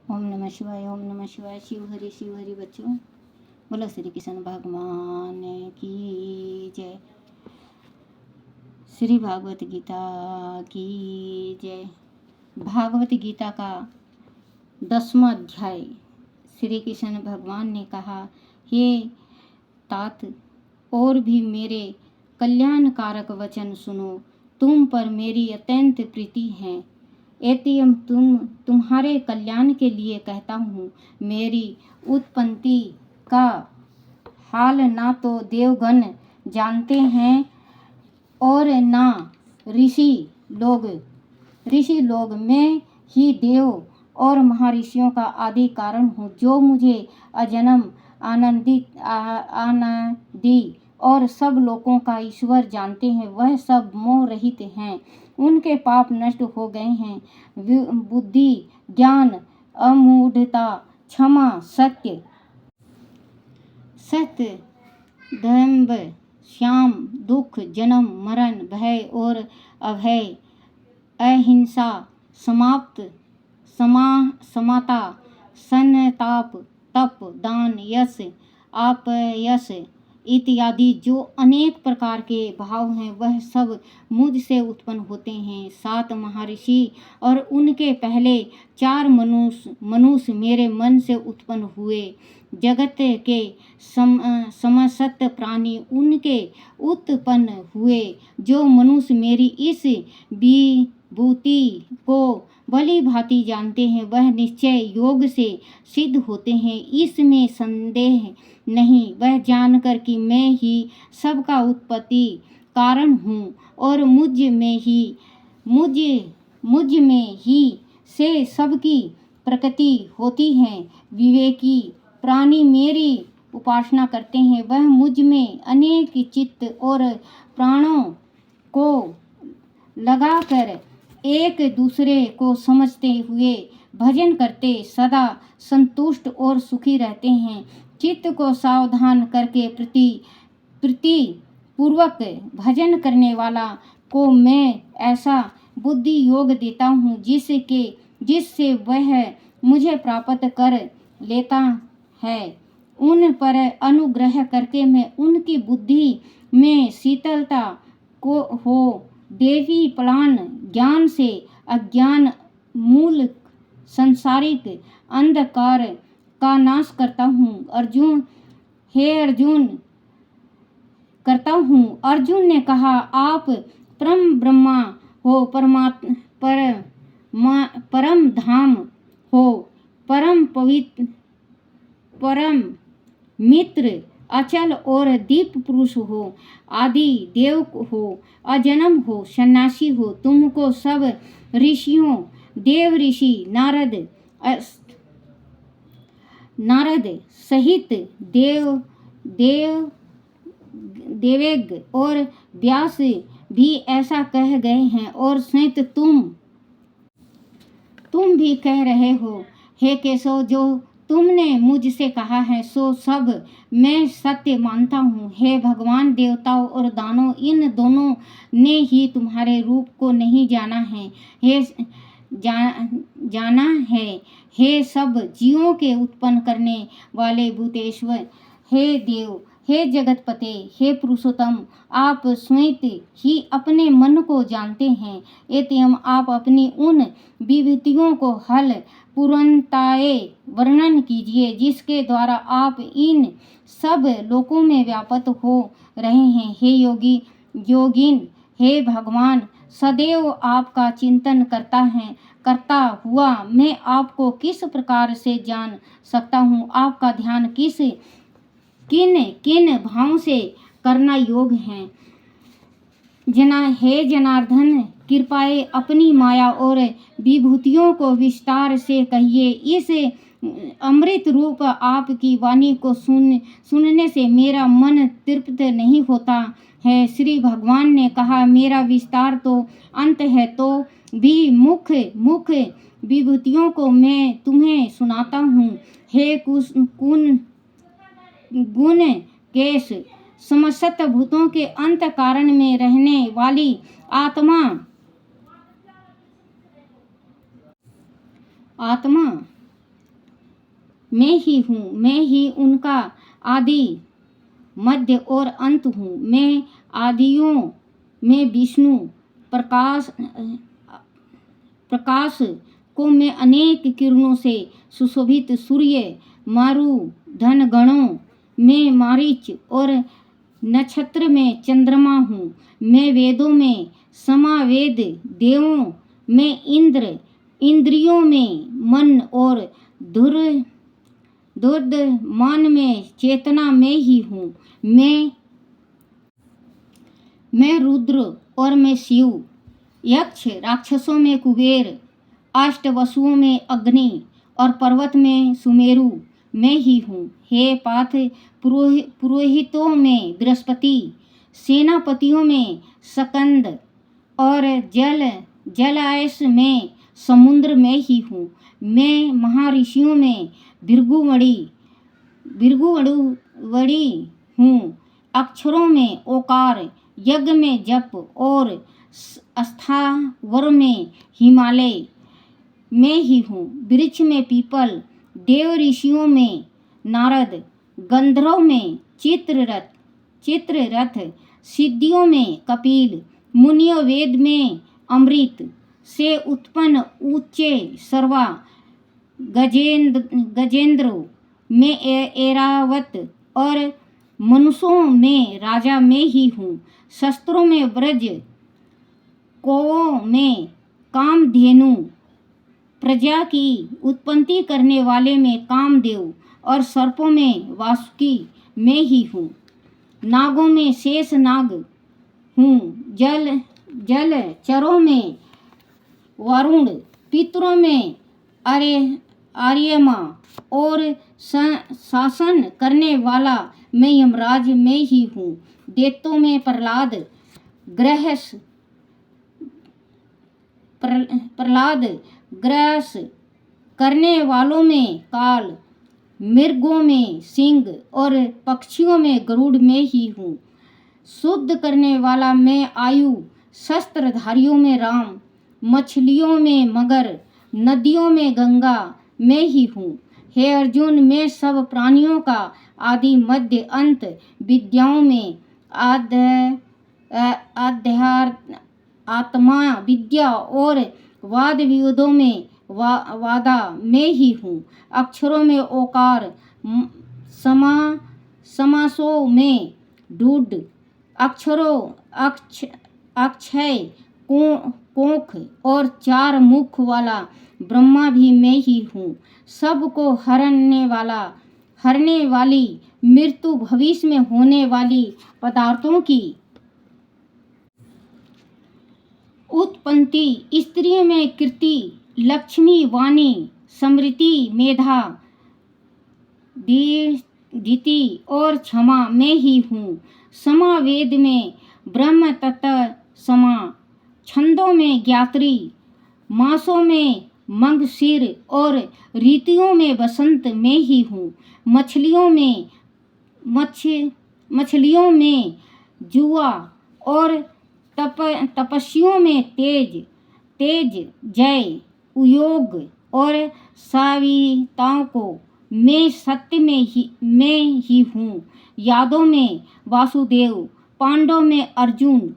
ओम नमः शिवाय, ओम नमः शिवाय। शिव हरि बच्चों। बोलो श्री कृष्ण भगवान की जय। श्री भागवत गीता की जय। भागवत गीता का 10वां अध्याय। श्री कृष्ण भगवान ने कहा, हे तात, और भी मेरे कल्याणकारक वचन सुनो। तुम पर मेरी अत्यंत प्रीति है। एतियम तुम्हारे कल्याण के लिए कहता हूँ। मेरी उत्पत्ति का हाल ना तो देवगण जानते हैं और ना ऋषि लोग। मैं ही देव और महर्षियों का आदि कारण हूँ। जो मुझे अजन्म आनंदी और सब लोगों का ईश्वर जानते हैं, वह सब मोह रहित हैं। उनके पाप नष्ट हो गए हैं। बुद्धि, ज्ञान, अमूढ़ता, क्षमा, सत्य, दम्भ, श्याम, दुख, जन्म मरण, भय और अभय, अहिंसा, समता, संताप, तप, दान, यश, आपयश इत्यादि जो अनेक प्रकार के भाव हैं, वह सब मुझसे उत्पन्न होते हैं। 7 महर्षि और उनके पहले 4 मनुष्य मेरे मन से उत्पन्न हुए। जगत के समस्त प्राणी उनके उत्पन्न हुए। जो मनुष्य मेरी इस विभूति को भली भांति जानते हैं, वह निश्चय योग से सिद्ध होते हैं। इसमें संदेह नहीं। वह जानकर कि मैं ही सबका उत्पत्ति कारण हूँ और मुझ में ही से सबकी प्रकृति होती है। विवेकी प्राणी मेरी उपासना करते हैं। वह मुझ में अनेक चित्त और प्राणों को लगाकर एक दूसरे को समझते हुए भजन करते सदा संतुष्ट और सुखी रहते हैं। चित्त को सावधान करके प्रीति पूर्वक भजन करने वाला को मैं ऐसा बुद्धि योग देता हूँ जिससे वह मुझे प्राप्त कर लेता है। उन पर अनुग्रह करके मैं उनकी बुद्धि में शीतलता को हो देवी प्राण ज्ञान से अज्ञान मूल संसारिक अंधकार का नाश करता हूँ। अर्जुन ने कहा, आप परम ब्रह्मा हो, परम धाम हो, परम पवित्र, परम मित्र, अचल और दीप पुरुष हो, आदि देव हो, अजन्म हो, सन्यासी हो। तुमको सब ऋषियों, देव ऋषि नारद सहित देवज्ञ और व्यास भी ऐसा कह गए हैं और स्वयं तुम भी कह रहे हो। हे केशव, जो तुमने मुझसे कहा है सो सब मैं सत्य मानता हूँ। हे भगवान, देवताओं और दानव इन दोनों ने ही तुम्हारे रूप को नहीं जाना है। हे सब जीवों के उत्पन्न करने वाले भूतेश्वर, हे देव, हे जगतपते, हे पुरुषोत्तम, आप स्वयं ही अपने मन को जानते हैं। एतम आप अपनी उन विभूतियों को पूर्णताए वर्णन कीजिए जिसके द्वारा आप इन सब लोकों में व्याप्त हो रहे हैं। हे योगिन, हे भगवान, सदैव आपका चिंतन करता हुआ मैं आपको किस प्रकार से जान सकता हूँ? आपका ध्यान किन भाव से करना योग है? हे जनार्दन, कृपाए अपनी माया और विभूतियों को विस्तार से कहिए। इस अमृत रूप आपकी वाणी को सुनने से मेरा मन तृप्त नहीं होता है। श्री भगवान ने कहा, मेरा विस्तार तो अंत है, तो भी मुख्य विभूतियों को मैं तुम्हें सुनाता हूँ। हे गुण केश, समस्त भूतों के अंत कारण में रहने वाली आत्मा मैं ही हूँ, मैं ही उनका आदि मध्य और अंत हूँ। मैं आदियों में विष्णु प्रकाश प्रकाश को मैं अनेक किरणों से सुशोभित सूर्य मारु धन गणों में मारीच और नक्षत्र में चंद्रमा हूँ। मैं वेदों में समावेद, देवों में इंद्र, इंद्रियों में मन और दुर्द मान में चेतना में ही हूँ। मैं रुद्र और मैं शिव, यक्ष राक्षसों में कुबेर, अष्ट वसुओं में अग्नि और पर्वत में सुमेरु मैं ही हूँ। हे पाथ पुरोहितों में बृहस्पति, सेनापतियों में स्कंद और जलायस में समुद्र में ही हूँ। मैं महर्षियों में भृगुवड़ी हूँ। अक्षरों में ओकार, यज्ञ में जप और स्थावर में हिमालय मैं ही हूँ। वृक्ष में पीपल, देव ऋषियों में नारद, गंधर्व में चित्ररथ, सिद्धियों में कपिल, मुनियों वेद में अमृत से उत्पन्न ऊंचे सर्वा, गजेंद्र में ऐरावत और मनुष्यों में राजा मैं ही हूँ। शस्त्रों में ब्रज, कौवों में कामधेनु, प्रजा की उत्पत्ति करने वाले में कामदेव और सर्पों में वासुकी मैं ही हूँ। नागों में शेष नाग हूँ। जलचरों में वरुण, पितरों में आर्यमा और शासन करने वाला मैं यमराज मैं ही हूँ। दैत्यों में प्रहलाद, ग्रस करने वालों में काल, मृगों में सिंह और पक्षियों में गरुड़ मैं ही हूँ। शुद्ध करने वाला मैं आयु, शस्त्रधारियों में राम, मछलियों में मगर, नदियों में गंगा मैं ही हूँ। हे अर्जुन, मैं सब प्राणियों का आदि मध्य अंत, विद्याओं में आत्मा विद्या और वाद विवादों में वादा मैं ही हूँ। अक्षरों में ओकार, समासों में ढूढ़, अक्षय कोख और चार मुख वाला ब्रह्मा भी मैं ही हूँ। सबको हरने वाली, मृत्यु भविष्य में होने वाली पदार्थों की उत्पत्ति, स्त्रियों में कीर्ति, लक्ष्मी, वाणी, समृद्धि, मेधा, धीति और क्षमा मैं ही हूँ। समावेद में ब्रह्म तत्व समा, छंदों में ज्ञात्री, मासों में मंगशीर और ऋतुओं में बसंत मैं ही हूँ। मछलियों में जुआ और तपस्वियों में तेज जय उयोग और साविताओं को मैं सत्य में ही हूँ। यादों में वासुदेव, पांडवों में अर्जुन,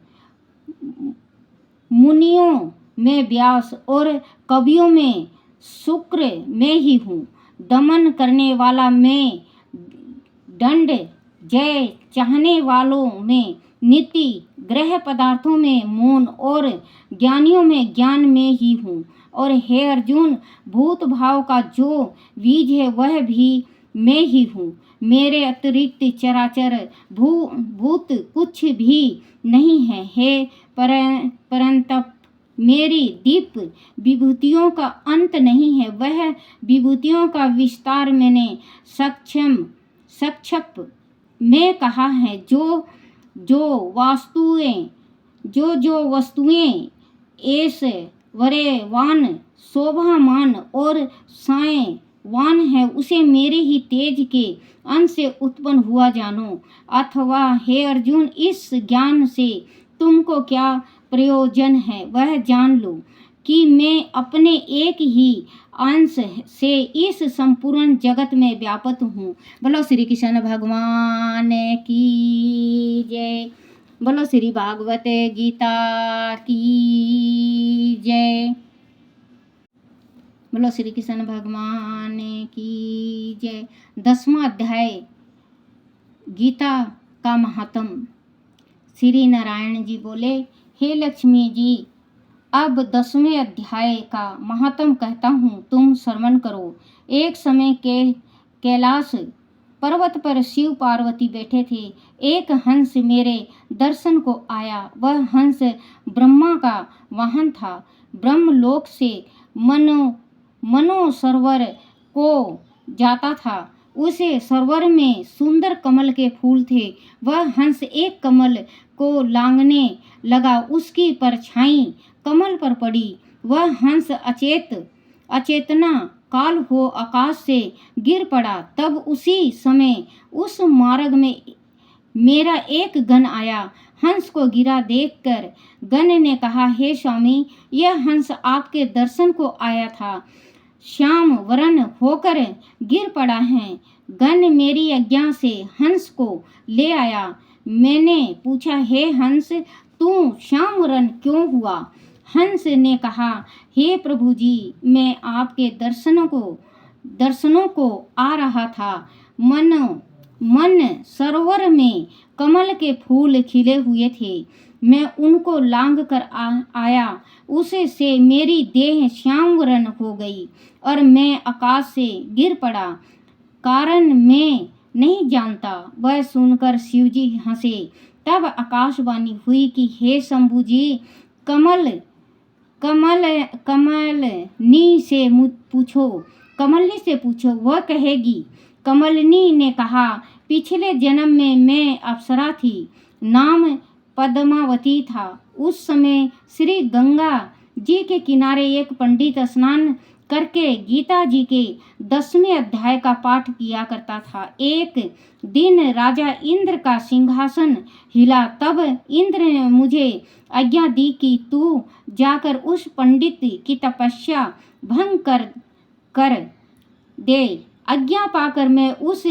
मुनियों में व्यास और कवियों में शुक्र मैं ही हूँ। दमन करने वाला मैं दंड, जय चाहने वालों में नीति, ग्रह पदार्थों में मौन और ज्ञानियों में ज्ञान में ही हूँ। और हे अर्जुन, भूत भाव का जो बीज है वह भी मैं ही हूँ। मेरे अतिरिक्त चराचर भूत कुछ भी नहीं है। हे परंतप, मेरी दीप विभूतियों का अंत नहीं है। वह विभूतियों का विस्तार मैंने संक्षेप में कहा है। जो वस्तुएं ऐश्वर्यवान, शोभामान और सायवान है, उसे मेरे ही तेज के अंश से उत्पन्न हुआ जानो। अथवा हे अर्जुन, इस ज्ञान से तुमको क्या प्रयोजन है वह जान लो कि मैं अपने एक ही अंश से इस संपूर्ण जगत में व्याप्त हूँ। बोलो श्री कृष्ण भगवान की जय। बोलो श्री भागवत गीता की जय। बोलो श्री कृष्ण भगवान की जय। 10वां अध्याय गीता का महात्म। श्री नारायण जी बोले, हे लक्ष्मी जी, अब 10वें अध्याय का महात्म कहता हूँ, तुम श्रवण करो। एक समय के कैलाश पर्वत पर शिव पार्वती बैठे थे। एक हंस मेरे दर्शन को आया। वह हंस ब्रह्मा का वाहन था। ब्रह्मलोक से मनो सरोवर को जाता था। उसे सरोवर में सुंदर कमल के फूल थे। वह हंस एक कमल को लांघने लगा। उसकी परछाई कमल पर पड़ी। वह हंस अचेतना काल हो आकाश से गिर पड़ा। तब उसी समय उस मार्ग में मेरा एक गण आया। हंस को गिरा देखकर गण ने कहा, हे स्वामी, यह हंस आपके दर्शन को आया था, श्याम वर्ण होकर गिर पड़ा है। गण मेरी आज्ञा से हंस को ले आया। मैंने पूछा, हे हंस, तू श्याम वर्ण क्यों हुआ? हंस ने कहा, हे प्रभु जी, मैं आपके दर्शनों को आ रहा था। मन सरोवर में कमल के फूल खिले हुए थे। मैं उनको लांघ कर आया। उसे से मेरी देह श्याम वर्ण हो गई और मैं आकाश से गिर पड़ा। कारण मैं नहीं जानता। वह सुनकर शिवजी हंसे। तब आकाशवाणी हुई कि हे शंभु जी, कमलनी से पूछो, वह कहेगी। कमलनी ने कहा, पिछले जन्म में मैं अप्सरा थी, नाम पद्मावती था। उस समय श्री गंगा जी के किनारे एक पंडित स्नान करके गीता जी के 10वें अध्याय का पाठ किया करता था। एक दिन राजा इंद्र का सिंहासन हिला। तब इंद्र ने मुझे आज्ञा दी कि तू जाकर उस पंडित की तपस्या भंग कर दे। आज्ञा पाकर मैं उस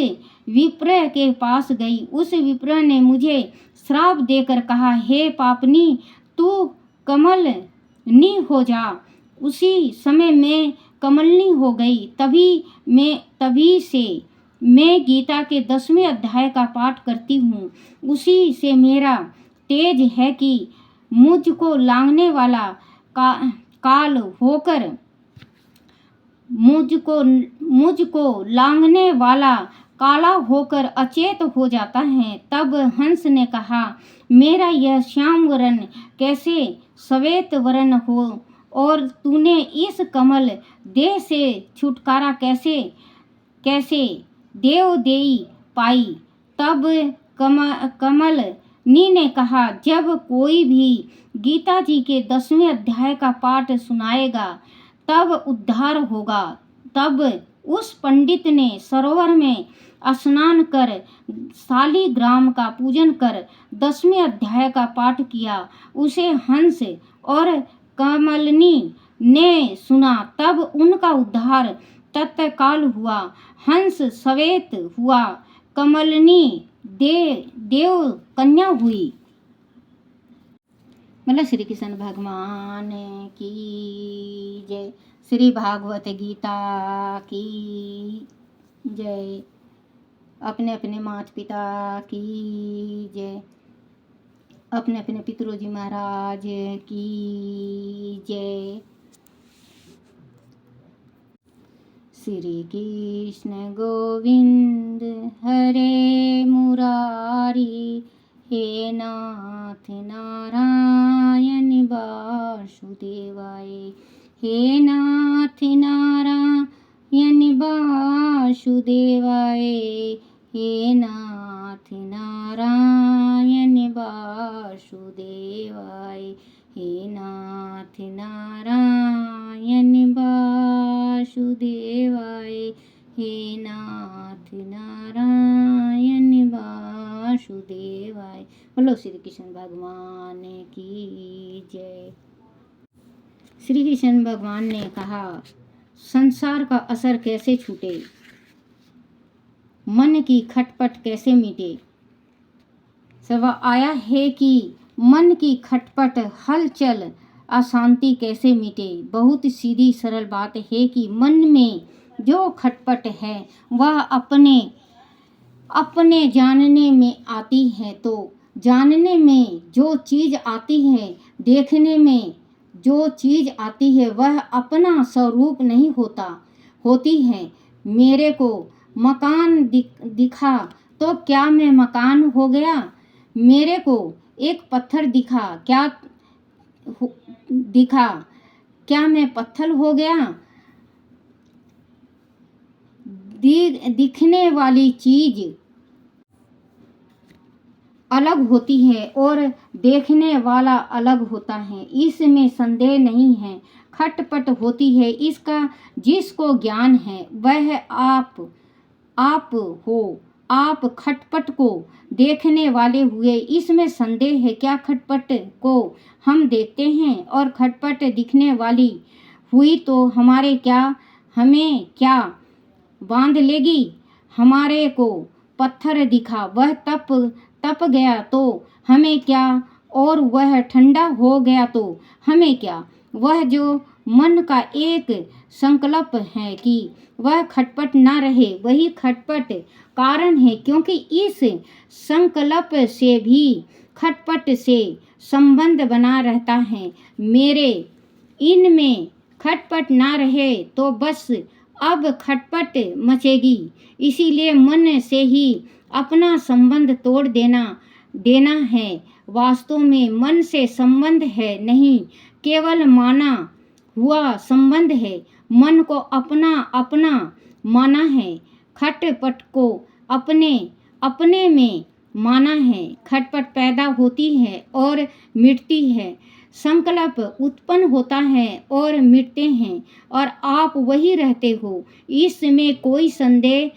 विप्र के पास गई। उस विप्र ने मुझे श्राप देकर कहा, हे पापनी, तू कमलनी हो जा। उसी समय मैं कमलनी हो गई। तभी से मैं गीता के 10वें अध्याय का पाठ करती हूँ। उसी से मेरा तेज है कि मुझको लांघने वाला काल होकर मुझको लांघने वाला काला होकर अचेत हो जाता है। तब हंस ने कहा, मेरा यह श्याम वर्ण कैसे श्वेत वर्ण हो और तूने इस कमल देह से छुटकारा कैसे देई पाई? तब कमलनी ने कहा, जब कोई भी गीता जी के 10वें अध्याय का पाठ सुनाएगा तब उद्धार होगा। तब उस पंडित ने सरोवर में स्नान कर शालिग्राम का पूजन कर 10वें अध्याय का पाठ किया। उसे हंस और कमलनी ने सुना। तब उनका उद्धार तत्काल हुआ। हंस श्वेत हुआ, कमलनी देव कन्या हुई। बोलो श्री कृष्ण भगवान की जय। श्री भागवत गीता की जय। अपने अपने माता पिता की जय। अपने अपने पितरोजी महाराज की जय। श्री कृष्ण गोविंद हरे मुरारी, हे नाथ नारायण वासुदेवाय, हे नाथ नारायण वासुदेवाय, हे नाथ नारायण वासुदेवाय, हे नाथ नारायण वासुदेवाय, हे नाथ नारायण वासुदेवाय। बोलो श्री कृष्ण भगवान की जय। श्री कृष्ण भगवान ने कहा, संसार का असर कैसे छूटे, मन की खटपट कैसे मिटे। सवाल आया है कि मन की खटपट हलचल अशांति कैसे मिटे। बहुत सीधी सरल बात है कि मन में जो खटपट है वह अपने अपने जानने में आती है। तो जानने में जो चीज़ आती है, देखने में जो चीज़ आती है, वह अपना स्वरूप नहीं होती है। मेरे को मकान दिखा तो क्या मैं मकान हो गया। मेरे को एक पत्थर दिखा क्या मैं पत्थर हो गया। दिखने वाली चीज अलग होती है और देखने वाला अलग होता है, इसमें संदेह नहीं है। खटपट होती है, इसका जिसको ज्ञान है वह आप हो। आप खटपट को देखने वाले हुए, इसमें संदेह है क्या। खटपट को हम देखते हैं और खटपट दिखने वाली हुई तो हमें क्या बांध लेगी। हमारे को पत्थर दिखा, वह तप गया तो हमें क्या, और वह ठंडा हो गया तो हमें क्या। वह जो मन का एक संकल्प है कि वह खटपट ना रहे, वही खटपट कारण है, क्योंकि इस संकल्प से भी खटपट से संबंध बना रहता है। मेरे इनमें खटपट ना रहे तो बस अब खटपट मचेगी। इसीलिए मन से ही अपना संबंध तोड़ देना है। वास्तव में मन से संबंध है नहीं, केवल माना हुआ संबंध है। मन को अपना माना है, खटपट को अपने में माना है। खटपट पैदा होती है और मिटती है, संकल्प उत्पन्न होता है और मिटते हैं, और आप वही रहते हो। इसमें कोई संदेह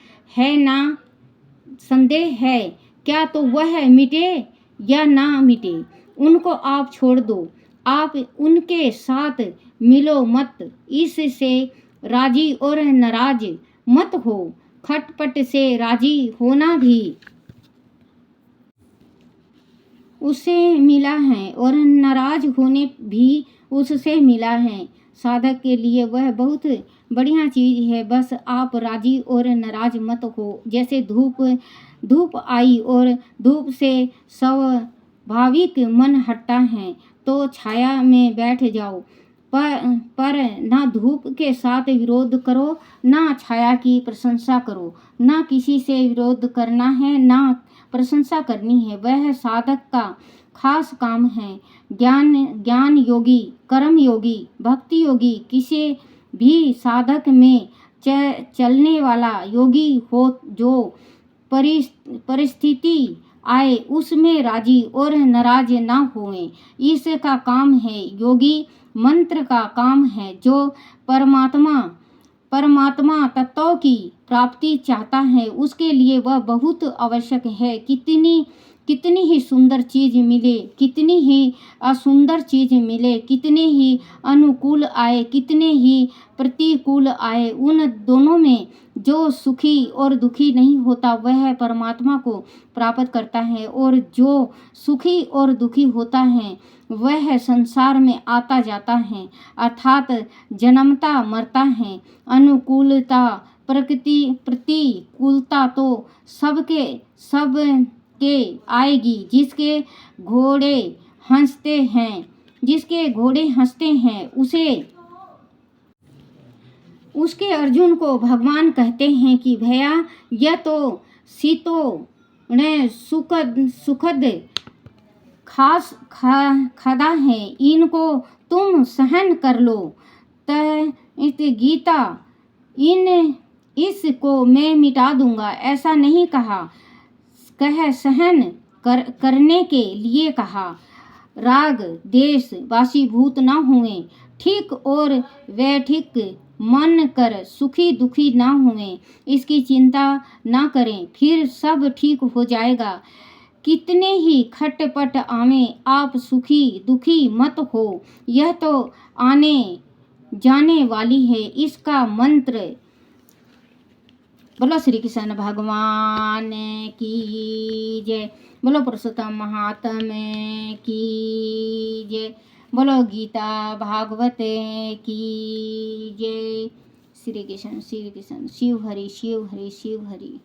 है क्या। तो वह मिटे या ना मिटे, उनको आप छोड़ दो, आप उनके साथ मिलो मत। इससे राजी और नाराज मत हो। खटपट से राजी होना भी उससे मिला है और नाराज होने भी उससे मिला है। साधक के लिए वह बहुत बढ़िया चीज़ है, बस आप राजी और नाराज मत हो। जैसे धूप आई और धूप से स्वाभाविक मन हटता है तो छाया में बैठ जाओ, पर ना धूप के साथ विरोध करो, ना छाया की प्रशंसा करो। ना किसी से विरोध करना है, ना प्रशंसा करनी है। वह साधक का खास काम है। ज्ञान योगी, कर्म योगी, भक्ति योगी, किसी भी साधक में चलने वाला योगी हो, जो परिस्थिति आए उसमें राजी और नाराज ना होए, इसका काम है। योगी मंत्र का काम है। जो परमात्मा तत्व की प्राप्ति चाहता है, उसके लिए वह बहुत आवश्यक है। कितनी ही सुंदर चीज मिले, कितनी ही असुंदर चीज मिले, कितने ही अनुकूल आए, कितने ही प्रतिकूल आए, उन दोनों में जो सुखी और दुखी नहीं होता वह परमात्मा को प्राप्त करता है, और जो सुखी और दुखी होता है वह संसार में आता जाता है, अर्थात जन्मता मरता है। अनुकूलता प्रतिकूलता तो सबके आएगी। जिसके घोड़े हंसते हैं उसके अर्जुन को भगवान कहते हैं कि भैया, यह तो शीतोष्ण सुखद खास खदा है, इनको तुम सहन कर लो। गीता इसको मैं मिटा दूंगा ऐसा नहीं कहा, सहन करने के लिए कहा। राग देश वाशीभूत न हुए, ठीक और वैठिक मन कर सुखी दुखी ना हुए, इसकी चिंता ना करें, फिर सब ठीक हो जाएगा। कितने ही खटपट आवे, आप सुखी दुखी मत हो। यह तो जाने वाली है। इसका मंत्र बोलो श्री कृष्ण भगवान की जय, बोलो पुरुषोत्तम महात्मा की जय, बोलो गीता भागवत की जय। श्री कृष्ण शिव हरि शिव हरि शिव हरि।